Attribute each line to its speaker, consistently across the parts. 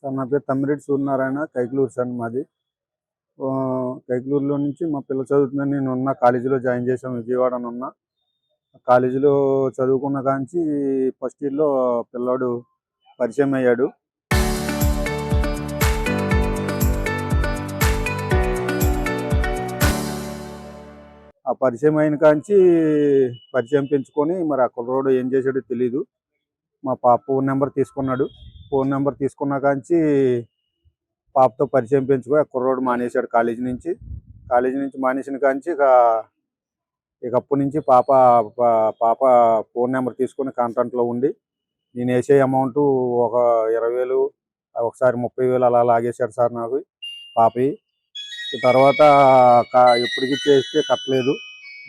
Speaker 1: Sir నా పేరు Tammireddy Suryanarayana, Kaikaluru sir మాది. కైకలూరులో నుంచి మా పిల్ల చదువుతుందని నేను ఉన్న కాలేజీలో జాయిన్ చేశాం, విజయవాడనున్న కాలేజీలో చదువుకున్న కాంచి ఫస్ట్ ఇయర్లో పిల్లాడు పరిచయం అయ్యాడు. ఆ పరిచయం అయిన కాంచి పరిచయం పెంచుకొని మరి ఆ కుర్రోడు ఏం చేశాడో తెలీదు. మా పాప ఫోన్ నెంబర్ తీసుకున్నాడు. ఫోన్ నెంబర్ తీసుకున్న కాంచి పాపతో పరిచయం పెంచుకొని ఆ కుర్రోడు మానేశాడు కాలేజీ నుంచి. మానేసిన కాంచి ఇక అప్పటి నుంచి పాప ఫోన్ నెంబర్ తీసుకొని కాంటాక్ట్లో ఉండి నేను వేసే అమౌంట్ ఒక 20,000, ఒకసారి 30,000 అలా లాగేశాడు సార్ నాకు పాపి. తర్వాత ఎప్పటికి చేస్తే కట్టలేదు,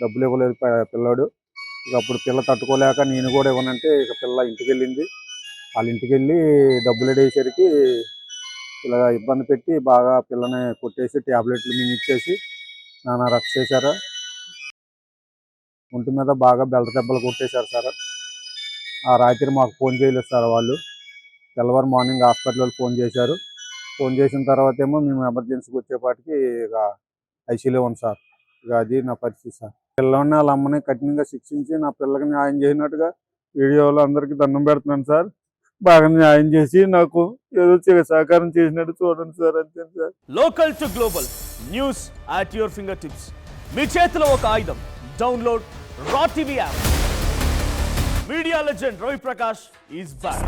Speaker 1: డబ్బులు ఇవ్వలేదు పిల్లాడు. ఇక అప్పుడు పిల్ల తట్టుకోలేక నేను కూడా ఇవ్వనంటే ఇక పిల్ల ఇంటికి వెళ్ళింది. వాళ్ళ ఇంటికి వెళ్ళి డబ్బులు అడిగేసరికి ఇలా ఇబ్బంది పెట్టి బాగా పిల్లని కొట్టేసి ట్యాబ్లెట్లు మింగిచ్చేసి నానా రక్ష చేశారు. ఒంటి మీద బాగా బెల్ట దెబ్బలు కొట్టేశారు సార్. ఆ రాత్రి మాకు ఫోన్ చేయలేదు సార్ వాళ్ళు. తెల్లవారు మార్నింగ్ హాస్పిటల్లో ఫోన్ చేశారు. ఫోన్ చేసిన తర్వాత ఏమో మేము ఎమర్జెన్సీకి వచ్చేపాటికి ఇక ఐసీలో ఉంది సార్. ఇక అది నా పరిస్థితి సార్. పిల్లని వాళ్ళ అమ్మని కఠినంగా శిక్షించి నా పిల్లకి న్యాయం చేసినట్టుగా వీడియోలో అందరికీ దండం పెడుతున్నాను సార్. బాగా న్యాయం చేసి నాకు ఏదో సహకారం చేసినట్టు చూడండి సార్, అంతే sir.
Speaker 2: Local to global news at your finger tips. మీ చేతిలో ఒక ఆయుధం. Download R TV app. Media legend Ravi Prakash is back.